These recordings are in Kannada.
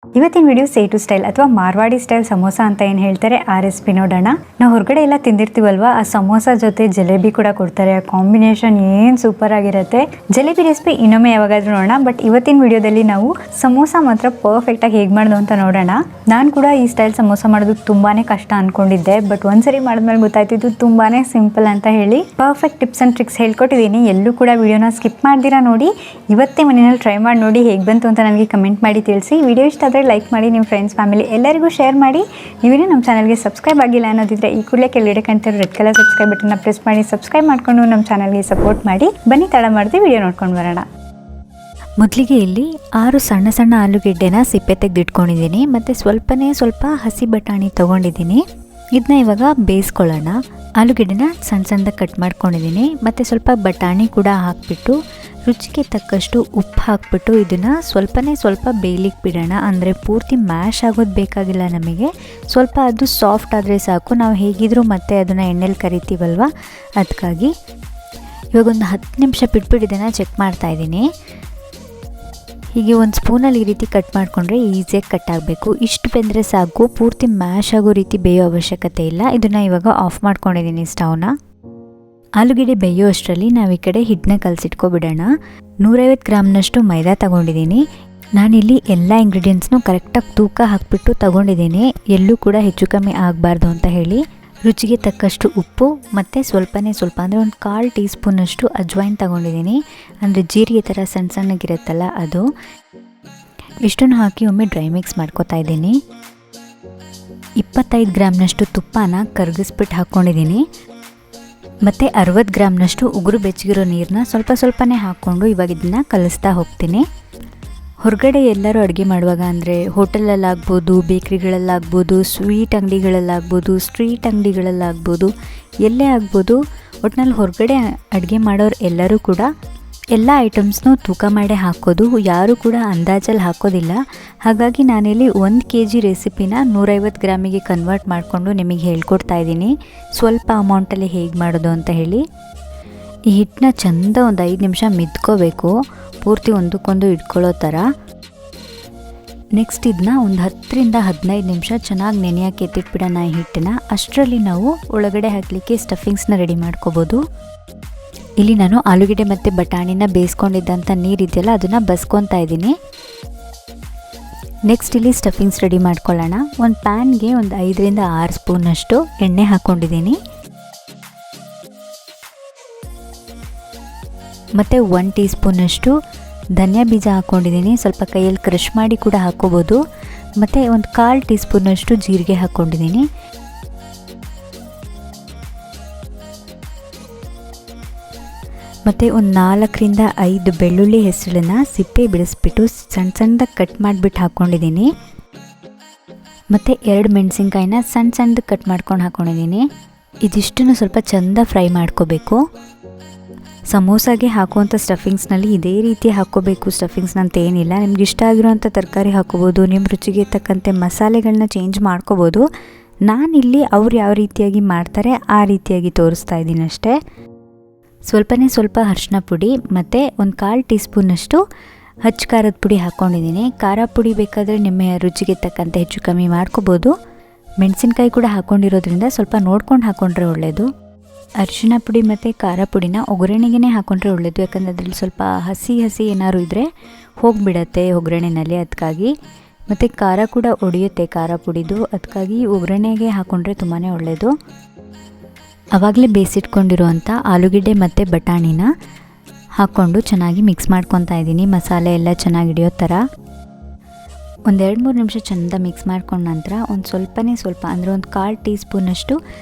ಇವತ್ತಿನ ವಿಡಿಯೋ ಸೇಟು ಸ್ಟೈಲ್ ಅಥವಾ ಮಾರ್ವಾಡಿ ಸ್ಟೈಲ್ ಸಮೋಸ ಅಂತ ಏನು ಹೇಳ್ತಾರೆ ಆ ರೆಸಿಪಿ ನೋಡೋಣ. ನಾವು ಹೊರಗಡೆ ಎಲ್ಲ ತಿಂದಿರ್ತೀವಲ್ವಾ, ಆ ಸಮೋಸ ಜೊತೆ ಜಲೇಬಿ ಕೂಡ ಕೊಡ್ತಾರೆ. ಆ ಕಾಂಬಿನೇಷನ್ ಏನು ಸೂಪರ್ ಆಗಿರುತ್ತೆ. ಜಲೇಬಿ ರೆಸಿಪಿ ಇನ್ನೊಮ್ಮೆ ಯಾವಾಗಾದ್ರೂ ನೋಡೋಣ. ಬಟ್ ಇವತ್ತಿನ ವಿಡಿಯೋದಲ್ಲಿ ನಾವು ಸಮೋಸ ಮಾತ್ರ ಪರ್ಫೆಕ್ಟಾಗಿ ಹೇಗೆ ಮಾಡೋದು ಅಂತ ನೋಡೋಣ. ನಾನು ಕೂಡ ಈ ಸ್ಟೈಲ್ ಸಮೋಸ ಮಾಡೋದು ತುಂಬಾ ಕಷ್ಟ ಅಂದ್ಕೊಂಡಿದ್ದೆ. ಬಟ್ ಒಂದ್ಸರಿ ಮಾಡಿದ್ಮೇಲೆ ಗೊತ್ತಾಯ್ತಿದ್ದು ತುಂಬಾ ಸಿಂಪಲ್ ಅಂತ ಹೇಳಿ. ಪರ್ಫೆಕ್ಟ್ ಟಿಪ್ಸ್ ಆ್ಯಂಡ್ ಟ್ರಿಕ್ಸ್ ಹೇಳ್ಕೊಟ್ಟಿದ್ದೀನಿ. ಎಲ್ಲೂ ಕೂಡ ವಿಡಿಯೋನ ಸ್ಕಿಪ್ ಮಾಡ್ದಿರಾ ನೋಡಿ. ಇವತ್ತೇ ಮನೆಯಲ್ಲಿ ಟ್ರೈ ಮಾಡಿ ನೋಡಿ ಹೇಗೆ ಬಂತು ಅಂತ ನನಗೆ ಕಮೆಂಟ್ ಮಾಡಿ ತಿಳಿಸಿ. ವಿಡಿಯೋ ಇಷ್ಟ ಆದರೆ ಲೈಕ್ ಮಾಡಿ, ನಿಮ್ಮ ಫ್ರೆಂಡ್ಸ್ ಫ್ಯಾಮಿಲಿ ಎಲ್ಲರಿಗೂ ಶೇರ್ ಮಾಡಿ. ನೀವೇನು ನಮ್ಮ ಚಾನಲ್ಗೆ ಸಬ್ಸ್ಕ್ರೈಬ್ ಆಗಿಲ್ಲ ಅನ್ನೋದಿದ್ರೆ ಈ ಕೂಡಲೇ ಕೆಳಗಡೆ ಕಾಣ್ತಿರೋ ರೆಡ್ ಕಲರ್ ಸಬ್ಸ್ಕ್ರೈಬ್ ಬಟನ್ನ ಪ್ರೆಸ್ ಮಾಡಿ ಸಬ್ಸ್ಕ್ರೈಬ್ ಮಾಡಿಕೊಂಡು ನಮ್ಮ ಚಾನಲ್ಗೆ ಸಪೋರ್ಟ್ ಮಾಡಿ. ಬನ್ನಿ ತಡ ಮಾಡದೆ ವಿಡಿಯೋ ನೋಡ್ಕೊಂಡು ಬರೋಣ. ಮೊದಲಿಗೆ ಇಲ್ಲಿ 6 ಸಣ್ಣ ಸಣ್ಣ ಆಲೂಗೆಡ್ಡೆನ ಸಿಪ್ಪೆ ತೆಗೆದಿಟ್ಕೊಂಡಿದ್ದೀನಿ. ಮತ್ತು ಸ್ವಲ್ಪ ಹಸಿ ಬಟಾಣಿ ತೊಗೊಂಡಿದ್ದೀನಿ. ಇದನ್ನ ಇವಾಗ ಬೇಯಿಸ್ಕೊಳ್ಳೋಣ. ಆಲೂಗೆಡ್ಡೆನ ಸಣ್ಣದಾಗಿ ಕಟ್ ಮಾಡ್ಕೊಂಡಿದ್ದೀನಿ. ಮತ್ತು ಸ್ವಲ್ಪ ಬಟಾಣಿ ಕೂಡ ಹಾಕಿಬಿಟ್ಟು ರುಚಿಗೆ ತಕ್ಕಷ್ಟು ಉಪ್ಪು ಹಾಕಿಬಿಟ್ಟು ಇದನ್ನು ಸ್ವಲ್ಪ ಬೇಯಲಿಕ್ಕೆ ಬಿಡೋಣ. ಅಂದರೆ ಪೂರ್ತಿ ಮ್ಯಾಶ್ ಆಗೋದು ಬೇಕಾಗಿಲ್ಲ ನಮಗೆ. ಸ್ವಲ್ಪ ಅದು ಸಾಫ್ಟ್ ಆದರೆ ಸಾಕು. ನಾವು ಹೇಗಿದ್ರೂ ಮತ್ತೆ ಅದನ್ನು ಎಣ್ಣೆಲಿ ಕರಿತೀವಲ್ವ, ಅದಕ್ಕಾಗಿ ಇವಾಗ ಒಂದು 10 ನಿಮಿಷ ಬಿಟ್ಬಿಟ್ಟು ಇದನ್ನು ಚೆಕ್ ಮಾಡ್ತಾಯಿದ್ದೀನಿ. ಹೀಗೆ ಒಂದು ಸ್ಪೂನಲ್ಲಿ ಈ ರೀತಿ ಕಟ್ ಮಾಡಿಕೊಂಡ್ರೆ ಈಸಿಯಾಗಿ ಕಟ್ ಆಗಬೇಕು. ಇಷ್ಟು ಬೆಂದರೆ ಸಾಕು, ಪೂರ್ತಿ ಮ್ಯಾಶ್ ಆಗೋ ರೀತಿ ಬೇಯೋ ಅವಶ್ಯಕತೆ ಇಲ್ಲ. ಇದನ್ನು ಇವಾಗ ಆಫ್ ಮಾಡ್ಕೊಂಡಿದ್ದೀನಿ ಸ್ಟವ್ನ. ಆಲೂಗೆಡ್ಡೆ ಬೇಯೋ ಅಷ್ಟರಲ್ಲಿ ನಾವು ಈ ಕಡೆ ಹಿಟ್ಟನ್ನ ಕಲಸಿಟ್ಕೊಬಿಡೋಣ. 150 ಗ್ರಾಮ್ನಷ್ಟು ಮೈದಾ ತಗೊಂಡಿದ್ದೀನಿ. ನಾನಿಲ್ಲಿ ಎಲ್ಲ ಇಂಗ್ರೀಡಿಯೆಂಟ್ಸ್ನೂ ಕರೆಕ್ಟಾಗಿ ತೂಕ ಹಾಕಿಬಿಟ್ಟು ತಗೊಂಡಿದ್ದೀನಿ, ಎಲ್ಲೂ ಕೂಡ ಹೆಚ್ಚು ಕಮ್ಮಿ ಆಗಬಾರ್ದು ಅಂತ ಹೇಳಿ. ರುಚಿಗೆ ತಕ್ಕಷ್ಟು ಉಪ್ಪು ಮತ್ತು ಸ್ವಲ್ಪ ಅಂದರೆ ಒಂದು 1/4 ಟೀ ಸ್ಪೂನಷ್ಟು ಅಜ್ವೈನ್ ತಗೊಂಡಿದ್ದೀನಿ. ಅಂದರೆ ಜೀರಿಗೆ ಥರ ಸಣ್ಣಗಿರುತ್ತಲ್ಲ ಅದು. ಇಷ್ಟನ್ನು ಹಾಕಿ ಒಮ್ಮೆ ಡ್ರೈ ಮಿಕ್ಸ್ ಮಾಡ್ಕೊತಾ ಇದ್ದೀನಿ. 25 ಗ್ರಾಮ್ನಷ್ಟು ತುಪ್ಪನ ಕರಗಿಸ್ಬಿಟ್ಟು ಹಾಕ್ಕೊಂಡಿದ್ದೀನಿ. ಮತ್ತು 60 ಗ್ರಾಮ್ನಷ್ಟು ಉಗುರು ಬೆಚ್ಚಗಿರೋ ನೀರನ್ನ ಸ್ವಲ್ಪನೇ ಹಾಕ್ಕೊಂಡು ಇವಾಗ ಇದನ್ನು ಕಲಿಸ್ತಾ ಹೋಗ್ತೀನಿ. ಹೊರಗಡೆ ಎಲ್ಲರೂ ಅಡುಗೆ ಮಾಡುವಾಗ ಅಂದರೆ ಹೋಟೆಲಲ್ಲಾಗ್ಬೋದು, ಬೇಕ್ರಿಗಳಲ್ಲಾಗ್ಬೋದು, ಸ್ವೀಟ್ ಅಂಗಡಿಗಳಲ್ಲಾಗ್ಬೋದು, ಸ್ಟ್ರೀಟ್ ಅಂಗಡಿಗಳಲ್ಲಾಗ್ಬೋದು, ಎಲ್ಲೇ ಆಗ್ಬೋದು, ಒಟ್ಟಿನಲ್ಲಿ ಹೊರಗಡೆ ಅಡುಗೆ ಮಾಡೋರು ಎಲ್ಲರೂ ಕೂಡ ಎಲ್ಲ ಐಟಮ್ಸ್ನೂ ತೂಕ ಮಾಡೇ ಹಾಕೋದು. ಯಾರೂ ಕೂಡ ಅಂದಾಜಲ್ಲಿ ಹಾಕೋದಿಲ್ಲ. ಹಾಗಾಗಿ ನಾನಿಲ್ಲಿ 1 kg ರೆಸಿಪಿನ 150 ಗ್ರಾಮಿಗೆ ಕನ್ವರ್ಟ್ ಮಾಡಿಕೊಂಡು ನಿಮಗೆ ಹೇಳ್ಕೊಡ್ತಾ ಇದ್ದೀನಿ, ಸ್ವಲ್ಪ ಅಮೌಂಟಲ್ಲಿ ಹೇಗೆ ಮಾಡೋದು ಅಂತ ಹೇಳಿ. ಈ ಹಿಟ್ಟನ್ನ ಚೆಂದ ಒಂದು 5 ನಿಮಿಷ ಮಿದ್ಕೋಬೇಕು, ಪೂರ್ತಿ ಒಂದಕ್ಕೊಂದು ಇಟ್ಕೊಳ್ಳೋ ಥರ. ನೆಕ್ಸ್ಟ್ ಇದನ್ನ ಒಂದು 10ರಿಂದ 15 ನಿಮಿಷ ಚೆನ್ನಾಗಿ ನೆನೆಯೋಕೆ ಎತ್ತಿಟ್ಬಿಡೋಣ ಈ ಹಿಟ್ಟನ್ನ. ಅಷ್ಟರಲ್ಲಿ ನಾವು ಒಳಗಡೆ ಹಾಕಲಿಕ್ಕೆ ಸ್ಟಫಿಂಗ್ಸ್ನ ರೆಡಿ ಮಾಡ್ಕೋಬೋದು. ಇಲ್ಲಿ ನಾನು ಆಲೂಗೆಡ್ಡೆ ಮತ್ತು ಬಟಾಣಿನ ಬೇಯಿಸ್ಕೊಂಡಿದ್ದಂಥ ನೀರಿದೆಯಲ್ಲ ಅದನ್ನು ಬಸ್ಕೊತಾ ಇದ್ದೀನಿ. ನೆಕ್ಸ್ಟ್ ಇಲ್ಲಿ ಸ್ಟಫಿಂಗ್ಸ್ ರೆಡಿ ಮಾಡ್ಕೊಳ್ಳೋಣ. ಒಂದು ಪ್ಯಾನ್ಗೆ ಒಂದು 5ರಿಂದ 6 ಸ್ಪೂನಷ್ಟು ಎಣ್ಣೆ ಹಾಕ್ಕೊಂಡಿದ್ದೀನಿ. ಮತ್ತು 1 ಟೀ ಸ್ಪೂನಷ್ಟು ಧನಿಯಾ ಬೀಜ ಹಾಕ್ಕೊಂಡಿದ್ದೀನಿ. ಸ್ವಲ್ಪ ಕೈಯಲ್ಲಿ ಕ್ರಷ್ ಮಾಡಿ ಕೂಡ ಹಾಕ್ಕೋಬೋದು. ಮತ್ತು ಒಂದು 1/4 ಟೀ ಸ್ಪೂನಷ್ಟು ಜೀರಿಗೆ ಹಾಕ್ಕೊಂಡಿದ್ದೀನಿ. ಮತ್ತು ಒಂದು 4ರಿಂದ 5 ಬೆಳ್ಳುಳ್ಳಿ ಹೆಸರನ್ನ ಸಿಪ್ಪೆ ಬಿಡಿಸ್ಬಿಟ್ಟು ಸಣ್ಣದಾಗಿ ಕಟ್ ಮಾಡಿಬಿಟ್ಟು ಹಾಕ್ಕೊಂಡಿದ್ದೀನಿ. ಮತ್ತು 2 ಮೆಣಸಿನ್ಕಾಯಿನ ಸಣ್ಣದಾಗಿ ಕಟ್ ಮಾಡ್ಕೊಂಡು ಹಾಕ್ಕೊಂಡಿದ್ದೀನಿ. ಇದಿಷ್ಟನ್ನು ಸ್ವಲ್ಪ ಚೆಂದ ಫ್ರೈ ಮಾಡ್ಕೋಬೇಕು. ಸಮೋಸಾಗೆ ಹಾಕುವಂಥ ಸ್ಟಫಿಂಗ್ಸ್ನಲ್ಲಿ ಇದೇ ರೀತಿ ಹಾಕ್ಕೋಬೇಕು ಸ್ಟಫಿಂಗ್ಸ್ನ ಅಂತ ಏನಿಲ್ಲ. ನಿಮ್ಗೆ ಇಷ್ಟ ಆಗಿರೋವಂಥ ತರಕಾರಿ ಹಾಕ್ಕೋಬೋದು, ನಿಮ್ಮ ರುಚಿಗೆ ತಕ್ಕಂತೆ ಮಸಾಲೆಗಳನ್ನ ಚೇಂಜ್ ಮಾಡ್ಕೋಬೋದು. ನಾನಿಲ್ಲಿ ಅವ್ರು ಯಾವ ರೀತಿಯಾಗಿ ಮಾಡ್ತಾರೆ ಆ ರೀತಿಯಾಗಿ ತೋರಿಸ್ತಾ ಇದ್ದೀನಿ ಅಷ್ಟೇ. ಸ್ವಲ್ಪ ಅರಿಶಿನ ಪುಡಿ ಮತ್ತು ಒಂದು 1/4 ಟೀ ಸ್ಪೂನಷ್ಟು ಹಚ್ಚ ಖಾರದ ಪುಡಿ ಹಾಕ್ಕೊಂಡಿದ್ದೀನಿ. ಖಾರ ಪುಡಿ ಬೇಕಾದರೆ ನಿಮ್ಮ ರುಚಿಗೆ ತಕ್ಕಂತೆ ಹೆಚ್ಚು ಕಮ್ಮಿ ಮಾಡ್ಕೋಬೋದು. ಮೆಣಸಿನ್ಕಾಯಿ ಕೂಡ ಹಾಕ್ಕೊಂಡಿರೋದ್ರಿಂದ ಸ್ವಲ್ಪ ನೋಡ್ಕೊಂಡು ಹಾಕ್ಕೊಂಡ್ರೆ ಒಳ್ಳೆಯದು. ಅರಿಶಿನ ಪುಡಿ ಮತ್ತು ಖಾರ ಪುಡಿನ ಒಗ್ಗರಣೆಗೆ ಹಾಕ್ಕೊಂಡ್ರೆ ಒಳ್ಳೆಯದು. ಯಾಕಂದರೆ ಅದರಲ್ಲಿ ಸ್ವಲ್ಪ ಹಸಿ ಏನಾದ್ರು ಇದ್ದರೆ ಹೋಗಿಬಿಡತ್ತೆ ಒಗ್ಗರಣೆಯಲ್ಲಿ, ಅದಕ್ಕಾಗಿ. ಮತ್ತು ಖಾರ ಕೂಡ ಒಡೆಯುತ್ತೆ ಖಾರ ಪುಡಿದು, ಅದಕ್ಕಾಗಿ ಒಗ್ಗರಣೆಗೆ ಹಾಕ್ಕೊಂಡ್ರೆ ತುಂಬಾ ಒಳ್ಳೆಯದು. ಆವಾಗಲೇ ಬೇಯಿಸಿಟ್ಕೊಂಡಿರುವಂಥ ಆಲೂಗೆಡ್ಡೆ ಮತ್ತು ಬಟಾಣಿನ ಹಾಕ್ಕೊಂಡು ಚೆನ್ನಾಗಿ ಮಿಕ್ಸ್ ಮಾಡ್ಕೊತಾ ಇದ್ದೀನಿ, ಮಸಾಲೆ ಎಲ್ಲ ಚೆನ್ನಾಗಿ ಹಿಡಿಯೋ ಥರ. ಒಂದು 2-3 ನಿಮಿಷ ಚೆಂದ ಮಿಕ್ಸ್ ಮಾಡ್ಕೊಂಡ ನಂತರ ಒಂದು ಸ್ವಲ್ಪ ಅಂದರೆ ಒಂದು 1/4 ಟೀ ಸ್ಪೂನಷ್ಟು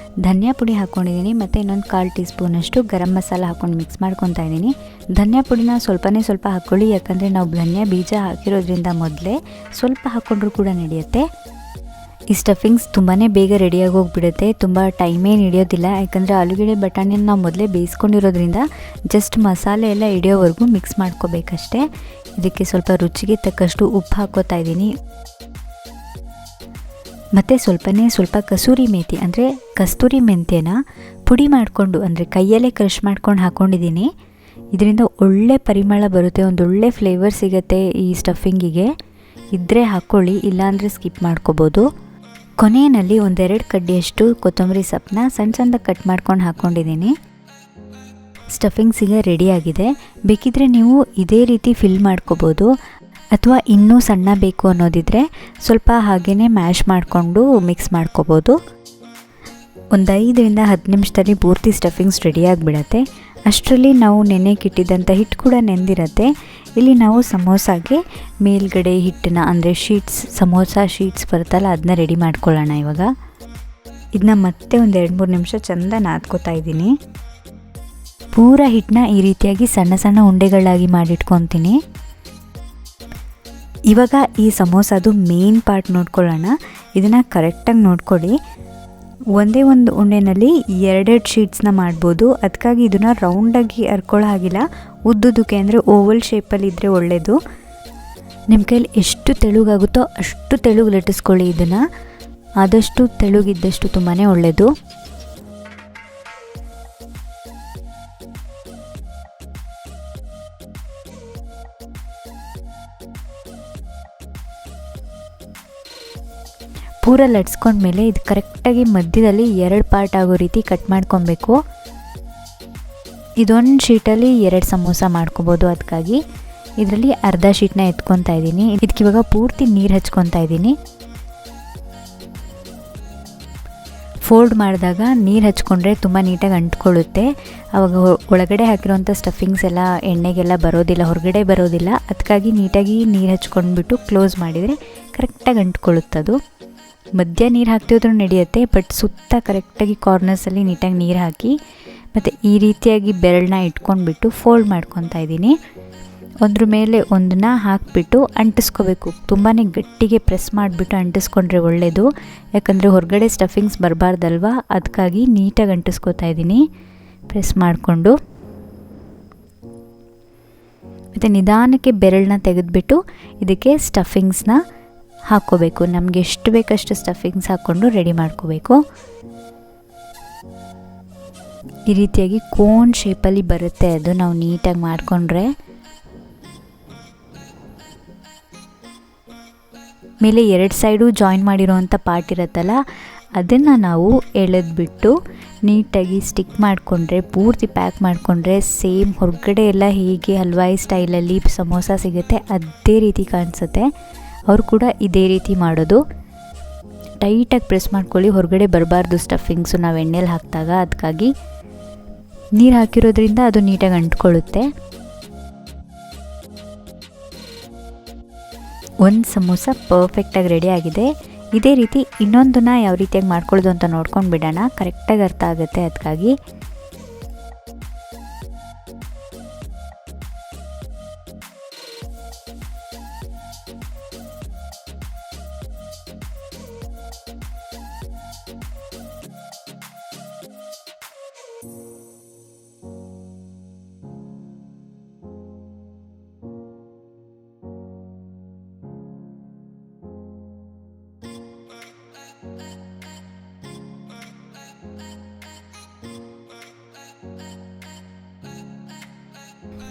ಧನಿಯಾ ಪುಡಿ ಹಾಕ್ಕೊಂಡಿದ್ದೀನಿ. ಮತ್ತು ಇನ್ನೊಂದು 1/4 ಟೀ ಸ್ಪೂನಷ್ಟು ಗರಂ ಮಸಾಲ ಹಾಕ್ಕೊಂಡು ಮಿಕ್ಸ್ ಮಾಡ್ಕೊತಾ ಇದ್ದೀನಿ. ಧನಿಯಾ ಪುಡಿನ ಸ್ವಲ್ಪ ಹಾಕ್ಕೊಳ್ಳಿ, ಯಾಕಂದರೆ ನಾವು ಧನಿಯಾ ಬೀಜ ಹಾಕಿರೋದ್ರಿಂದ ಮೊದಲೇ ಸ್ವಲ್ಪ ಹಾಕ್ಕೊಂಡ್ರೂ ಕೂಡ ನಡೆಯುತ್ತೆ. ಈ ಸ್ಟಫಿಂಗ್ಸ್ ತುಂಬಾ ಬೇಗ ರೆಡಿಯಾಗಿ ಹೋಗಿಬಿಡುತ್ತೆ, ತುಂಬ ಟೈಮೇನು ಹಿಡಿಯೋದಿಲ್ಲ. ಯಾಕಂದರೆ ಆಲೂಗೆಡ್ಡೆ ಬಟಾಣಿನ ನಾವು ಮೊದಲೇ ಬೇಯಿಸ್ಕೊಂಡಿರೋದ್ರಿಂದ ಜಸ್ಟ್ ಮಸಾಲೆ ಎಲ್ಲ ಹಿಡಿಯೋವರೆಗೂ ಮಿಕ್ಸ್ ಮಾಡ್ಕೋಬೇಕಷ್ಟೆ. ಇದಕ್ಕೆ ಸ್ವಲ್ಪ ರುಚಿಗೆ ತಕ್ಕಷ್ಟು ಉಪ್ಪು ಹಾಕ್ಕೋತಾ ಇದ್ದೀನಿ. ಮತ್ತು ಸ್ವಲ್ಪ ಕಸೂರಿ ಮೇಥಿ ಅಂದರೆ ಕಸ್ತೂರಿ ಮೆಂತ್ಯನ ಪುಡಿ ಮಾಡಿಕೊಂಡು ಅಂದರೆ ಕೈಯಲ್ಲೇ ಕ್ರಷ್ ಮಾಡ್ಕೊಂಡು ಹಾಕ್ಕೊಂಡಿದ್ದೀನಿ. ಇದರಿಂದ ಒಳ್ಳೆ ಪರಿಮಳ ಬರುತ್ತೆ, ಒಂದು ಒಳ್ಳೆ ಫ್ಲೇವರ್ ಸಿಗುತ್ತೆ ಈ ಸ್ಟಫಿಂಗಿಗೆ. ಇದ್ದರೆ ಹಾಕ್ಕೊಳ್ಳಿ, ಇಲ್ಲಾಂದರೆ ಸ್ಕಿಪ್ ಮಾಡ್ಕೋಬೋದು. ಕೊನೆಯಲ್ಲಿ ಒಂದೆರಡು ಕಡ್ಡಿಯಷ್ಟು ಕೊತ್ತಂಬರಿ ಸೊಪ್ಪನ್ನ ಸಣ್ಣ ಸಣ್ಣದಾಗಿ ಕಟ್ ಮಾಡ್ಕೊಂಡು ಹಾಕ್ಕೊಂಡಿದ್ದೀನಿ. ಸ್ಟಫಿಂಗ್ಸಿಗೆ ರೆಡಿಯಾಗಿದೆ. ಬೇಕಿದ್ದರೆ ನೀವು ಇದೇ ರೀತಿ ಫಿಲ್ ಮಾಡ್ಕೋಬೋದು, ಅಥವಾ ಇನ್ನೂ ಸಣ್ಣ ಬೇಕು ಅನ್ನೋದಿದ್ರೆ ಸ್ವಲ್ಪ ಹಾಗೇ ಮ್ಯಾಶ್ ಮಾಡಿಕೊಂಡು ಮಿಕ್ಸ್ ಮಾಡ್ಕೋಬೋದು. ಒಂದು 5ರಿಂದ 10 ನಿಮಿಷದಲ್ಲಿ ಪೂರ್ತಿ ಸ್ಟಫಿಂಗ್ಸ್ ರೆಡಿಯಾಗಿಬಿಡತ್ತೆ. ಅಷ್ಟರಲ್ಲಿ ನಾವು ನೆನೆಗಿಟ್ಟಿದ್ದಂಥ ಹಿಟ್ಟು ಕೂಡ ನೆಂದಿರತ್ತೆ. ಇಲ್ಲಿ ನಾವು ಸಮೋಸಾಗೆ ಮೇಲ್ಗಡೆ ಹಿಟ್ಟನ್ನು ಅಂದರೆ ಶೀಟ್ಸ್, ಸಮೋಸಾ ಶೀಟ್ಸ್ ಬರುತ್ತಲ್ಲ, ಅದನ್ನ ರೆಡಿ ಮಾಡ್ಕೊಳ್ಳೋಣ. ಇವಾಗ ಇದನ್ನ ಮತ್ತೆ ಒಂದು 2-3 ನಿಮಿಷ ಚೆಂದ ನಾದ್ಕೋತಾ ಇದ್ದೀನಿ. ಪೂರ ಹಿಟ್ಟನ್ನ ಈ ರೀತಿಯಾಗಿ ಸಣ್ಣ ಸಣ್ಣ ಉಂಡೆಗಳಾಗಿ ಮಾಡಿಟ್ಕೊತೀನಿ. ಇವಾಗ ಈ ಸಮೋಸಾದು ಮೇನ್ ಪಾರ್ಟ್ ನೋಡ್ಕೊಳ್ಳೋಣ. ಇದನ್ನು ಕರೆಕ್ಟಾಗಿ ನೋಡ್ಕೊಳ್ಳಿ. ಒಂದೇ ಒಂದು ಉಂಡೆನಲ್ಲಿ 2 ಶೀಟ್ಸ್ನ ಮಾಡ್ಬೋದು. ಅದಕ್ಕಾಗಿ ಇದನ್ನು ರೌಂಡಾಗಿ ಹರ್ಕೊಳ್ಳೋ ಹಾಗಿಲ್ಲ, ಉದ್ದುದಕ್ಕೆ ಅಂದರೆ ಓವಲ್ ಶೇಪಲ್ಲಿ ಇದ್ದರೆ ಒಳ್ಳೆಯದು. ನಿಮ್ಮ ಕೈಲಿ ಎಷ್ಟು ತೆಳುಗಾಗುತ್ತೋ ಅಷ್ಟು ತೆಳುಗೆ ಲಟ್ಟಿಸ್ಕೊಳ್ಳಿ. ಇದನ್ನು ಆದಷ್ಟು ತೆಳುಗಿದ್ದಷ್ಟು ತುಂಬಾ ಒಳ್ಳೆಯದು. ಪೂರ ಲಟ್ಸ್ಕೊಂಡ್ಮೇಲೆ ಇದು ಕರೆಕ್ಟಾಗಿ ಮಧ್ಯದಲ್ಲಿ 2 ಪಾರ್ಟ್ ಆಗೋ ರೀತಿ ಕಟ್ ಮಾಡ್ಕೊಬೇಕು. ಇದೊಂದು ಶೀಟಲ್ಲಿ 2 ಸಮೋಸ ಮಾಡ್ಕೊಬೋದು. ಅದಕ್ಕಾಗಿ ಇದರಲ್ಲಿ ಅರ್ಧ ಶೀಟ್ನ ಎತ್ಕೊತಾ ಇದ್ದೀನಿ. ಇದಕ್ಕೆ ಇವಾಗ ಪೂರ್ತಿ ನೀರು ಹಚ್ಕೊತಾ ಇದ್ದೀನಿ. ಫೋಲ್ಡ್ ಮಾಡಿದಾಗ ನೀರು ಹಚ್ಕೊಂಡ್ರೆ ತುಂಬ ನೀಟಾಗಿ ಅಂಟ್ಕೊಳ್ಳುತ್ತೆ. ಆವಾಗ ಒಳಗಡೆ ಹಾಕಿರೋಂಥ ಸ್ಟಫಿಂಗ್ಸ್ ಎಲ್ಲ ಎಣ್ಣೆಗೆಲ್ಲ ಬರೋದಿಲ್ಲ, ಹೊರಗಡೆ ಬರೋದಿಲ್ಲ. ಅದಕ್ಕಾಗಿ ನೀಟಾಗಿ ನೀರು ಹಚ್ಕೊಂಡ್ಬಿಟ್ಟು ಕ್ಲೋಸ್ ಮಾಡಿದರೆ ಕರೆಕ್ಟಾಗಿ ಅಂಟ್ಕೊಳ್ಳುತ್ತದು. ಮಧ್ಯ ನೀರು ಹಾಕ್ತಿದ್ರೂ ನಡೆಯುತ್ತೆ, ಬಟ್ ಸುತ್ತ ಕರೆಕ್ಟಾಗಿ ಕಾರ್ನರ್ಸಲ್ಲಿ ನೀಟಾಗಿ ನೀರು ಹಾಕಿ ಮತ್ತು ಈ ರೀತಿಯಾಗಿ ಬೆರಳನ್ನ ಇಟ್ಕೊಂಡ್ಬಿಟ್ಟು ಫೋಲ್ಡ್ ಮಾಡ್ಕೊತಾ ಇದ್ದೀನಿ. ಒಂದ್ರ ಮೇಲೆ ಒಂದನ್ನ ಹಾಕಿಬಿಟ್ಟು ಅಂಟಿಸ್ಕೋಬೇಕು. ತುಂಬಾ ಗಟ್ಟಿಗೆ ಪ್ರೆಸ್ ಮಾಡಿಬಿಟ್ಟು ಅಂಟಿಸ್ಕೊಂಡ್ರೆ ಒಳ್ಳೆಯದು, ಯಾಕಂದರೆ ಹೊರಗಡೆ ಸ್ಟಫಿಂಗ್ಸ್ ಬರಬಾರ್ದಲ್ವ. ಅದಕ್ಕಾಗಿ ನೀಟಾಗಿ ಅಂಟಿಸ್ಕೋತಾ ಇದ್ದೀನಿ ಪ್ರೆಸ್ ಮಾಡಿಕೊಂಡು. ಮತ್ತು ನಿಧಾನಕ್ಕೆ ಬೆರಳನ್ನ ತೆಗೆದುಬಿಟ್ಟು ಇದಕ್ಕೆ ಸ್ಟಫಿಂಗ್ಸ್ನ ಹಾಕ್ಕೋಬೇಕು. ನಮಗೆ ಎಷ್ಟು ಬೇಕಷ್ಟು ಸ್ಟಫಿಂಗ್ಸ್ ಹಾಕ್ಕೊಂಡು ರೆಡಿ ಮಾಡ್ಕೋಬೇಕು. ಈ ರೀತಿಯಾಗಿ ಕೋನ್ ಶೇಪಲ್ಲಿ ಬರುತ್ತೆ ಅದು, ನಾವು ನೀಟಾಗಿ ಮಾಡಿಕೊಂಡ್ರೆ. ಮೇಲೆ 2 ಸೈಡು ಜಾಯಿನ್ ಮಾಡಿರೋವಂಥ ಪಾರ್ಟ್ ಇರುತ್ತಲ್ಲ, ಅದನ್ನು ನಾವು ಎಳೆದ್ಬಿಟ್ಟು ನೀಟಾಗಿ ಸ್ಟಿಕ್ ಮಾಡಿಕೊಂಡ್ರೆ, ಪೂರ್ತಿ ಪ್ಯಾಕ್ ಮಾಡಿಕೊಂಡ್ರೆ ಸೇಮ್ ಹೊರಗಡೆ ಎಲ್ಲ ಹೇಗೆ ಹಲ್ವಾಯಿ ಸ್ಟೈಲಲ್ಲಿ ಸಮೋಸ ಸಿಗುತ್ತೆ ಅದೇ ರೀತಿ ಕಾಣಿಸುತ್ತೆ. ಅವರು ಕೂಡ ಇದೇ ರೀತಿ ಮಾಡೋದು. ಟೈಟಾಗಿ ಪ್ರೆಸ್ ಮಾಡ್ಕೊಳ್ಳಿ, ಹೊರಗಡೆ ಬರಬಾರ್ದು ಸ್ಟಫಿಂಗ್ಸು ನಾವು ಎಣ್ಣೆಲಿ ಹಾಕಿದಾಗ. ಅದಕ್ಕಾಗಿ ನೀರು ಹಾಕಿರೋದ್ರಿಂದ ಅದು ನೀಟಾಗಿ ಅಂಟ್ಕೊಳ್ಳುತ್ತೆ. ಒಂದು ಸಮೋಸ ಪರ್ಫೆಕ್ಟಾಗಿ ರೆಡಿ ಆಗಿದೆ. ಇದೇ ರೀತಿ ಇನ್ನೊಂದನ್ನ ಯಾವ ರೀತಿಯಾಗಿ ಮಾಡ್ಕೊಳ್ಳೋದು ಅಂತ ನೋಡ್ಕೊಂಡು ಬಿಡೋಣ, ಕರೆಕ್ಟಾಗಿ ಅರ್ಥ ಆಗುತ್ತೆ. ಅದಕ್ಕಾಗಿ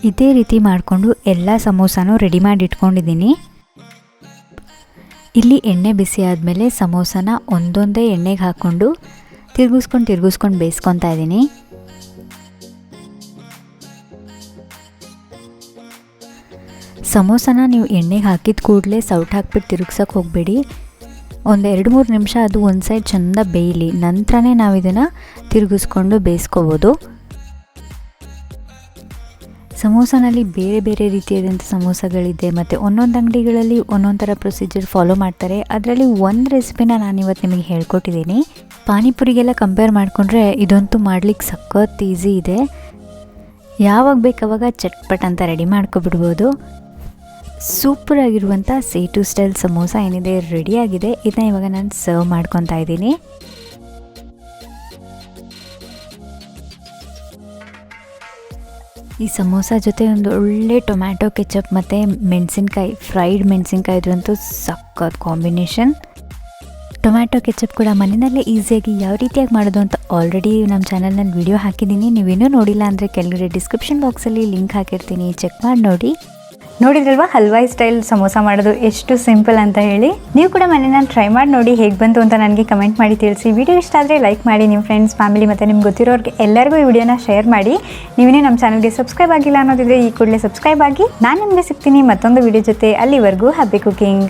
ಇದೇ ರೀತಿ ಮಾಡಿಕೊಂಡು ಎಲ್ಲ ಸಮೋಸಾನೂ ರೆಡಿ ಮಾಡಿ ಇಟ್ಕೊಂಡಿದ್ದೀನಿ. ಇಲ್ಲಿ ಎಣ್ಣೆ ಬಿಸಿ ಆದಮೇಲೆ ಸಮೋಸಾನ ಒಂದೊಂದೇ ಎಣ್ಣೆಗೆ ಹಾಕ್ಕೊಂಡು ತಿರುಗಿಸ್ಕೊಂಡು ಬೇಯಿಸ್ಕೊತಾ ಇದ್ದೀನಿ. ಸಮೋಸಾನ ನೀವು ಎಣ್ಣೆಗೆ ಹಾಕಿದ ಕೂಡಲೇ ಸೌಟ್ ಹಾಕ್ಬಿಟ್ಟು ತಿರುಗ್ಸೋಕೆ ಹೋಗಬೇಡಿ. ಒಂದು 2-3 ನಿಮಿಷ ಅದು ಒಂದು ಸೈಡ್ ಚೆಂದ ಬೇಯಲಿ, ನಂತರನೇ ನಾವು ಇದನ್ನು ತಿರುಗಿಸ್ಕೊಂಡು ಬೇಯಿಸ್ಕೋಬೋದು. ಸಮೋಸಾನಲ್ಲಿ ಬೇರೆ ಬೇರೆ ರೀತಿಯಾದಂಥ ಸಮೋಸಗಳಿದೆ ಮತ್ತು ಒಂದೊಂದು ಅಂಗಡಿಗಳಲ್ಲಿ ಒಂದೊಂದು ಥರ ಪ್ರೊಸೀಜರ್ ಫಾಲೋ ಮಾಡ್ತಾರೆ. ಅದರಲ್ಲಿ ಒಂದು ರೆಸಿಪಿನ ನಾನಿವತ್ತು ನಿಮಗೆ ಹೇಳ್ಕೊಟ್ಟಿದ್ದೀನಿ. ಪಾನಿಪುರಿಗೆಲ್ಲ ಕಂಪೇರ್ ಮಾಡಿಕೊಂಡ್ರೆ ಇದಂತೂ ಮಾಡಲಿಕ್ಕೆ ಸಖತ್ ಈಸಿ ಇದೆ. ಯಾವಾಗ ಬೇಕಾವಾಗ ಚಟ್ಪಟ್ ಅಂತ ರೆಡಿ ಮಾಡ್ಕೊಬಿಡ್ಬೋದು. ಸೂಪರಾಗಿರುವಂಥ ಸೇಟು ಸ್ಟೈಲ್ ಸಮೋಸ ಏನಿದೆ ರೆಡಿಯಾಗಿದೆ. ಇದನ್ನ ಇವಾಗ ನಾನು ಸರ್ವ್ ಮಾಡ್ಕೊತಾ ಇದ್ದೀನಿ. ಈ ಸಮೋಸ ಜೊತೆ ಒಂದು ಒಳ್ಳೆ ಟೊಮ್ಯಾಟೊ ಕೆಚಪ್ ಮತ್ತು ಮೆಣಸಿನ್ಕಾಯಿ, ಫ್ರೈಡ್ ಮೆಣಸಿನ್ಕಾಯಿ ಇದ್ರಂತೂ ಸಖತ್ ಕಾಂಬಿನೇಷನ್. ಟೊಮ್ಯಾಟೊ ಕೆಚಪ್ ಕೂಡ ಮನೆಯಲ್ಲೇ ಈಸಿಯಾಗಿ ಯಾವ ರೀತಿಯಾಗಿ ಮಾಡೋದು ಅಂತ ಆಲ್ರೆಡಿ ನಮ್ಮ ಚಾನಲ್ನಲ್ಲಿ ವಿಡಿಯೋ ಹಾಕಿದ್ದೀನಿ. ನೀವೇನೂ ನೋಡಿಲ್ಲ ಅಂದರೆ ಕೆಳಗಡೆ ಡಿಸ್ಕ್ರಿಪ್ಷನ್ ಬಾಕ್ಸಲ್ಲಿ ಲಿಂಕ್ ಹಾಕಿರ್ತೀನಿ, ಚೆಕ್ ಮಾಡಿ ನೋಡಿ. ನೋಡಿದ್ರಲ್ವಾ ಹಲ್ವಾಯಿ ಸ್ಟೈಲ್ ಸಮೋಸ ಮಾಡೋದು ಎಷ್ಟು ಸಿಂಪಲ್ ಅಂತ ಹೇಳಿ. ನೀವು ಕೂಡ ಮನೇನ ಟ್ರೈ ಮಾಡಿ ನೋಡಿ ಹೇಗೆ ಬಂತು ಅಂತ ನನಗೆ ಕಮೆಂಟ್ ಮಾಡಿ ತಿಳಿಸಿ. ವಿಡಿಯೋ ಇಷ್ಟ ಆದರೆ ಲೈಕ್ ಮಾಡಿ, ನಿಮ್ಮ ಫ್ರೆಂಡ್ಸ್ ಫ್ಯಾಮಿಲಿ ಮತ್ತು ನಿಮ್ಗೆ ಗೊತ್ತಿರೋರಿಗೆ ಎಲ್ಲರಿಗೂ ಈ ವಿಡಿಯೋನ ಶೇರ್ ಮಾಡಿ. ನೀವೇ ನಮ್ಮ ಚಾನಲ್ಗೆ ಸಬ್ಸ್ಕ್ರೈಬ್ ಆಗಿಲ್ಲ ಅನ್ನೋದಿದ್ರೆ ಈ ಕೂಡಲೇ ಸಬ್ಸ್ಕ್ರೈಬ್ ಆಗಿ. ನಾನು ನಿಮಗೆ ಸಿಗ್ತೀನಿ ಮತ್ತೊಂದು ವಿಡಿಯೋ ಜೊತೆ. ಅಲ್ಲಿವರೆಗೂ ಹ್ಯಾಪಿ ಕುಕಿಂಗ್.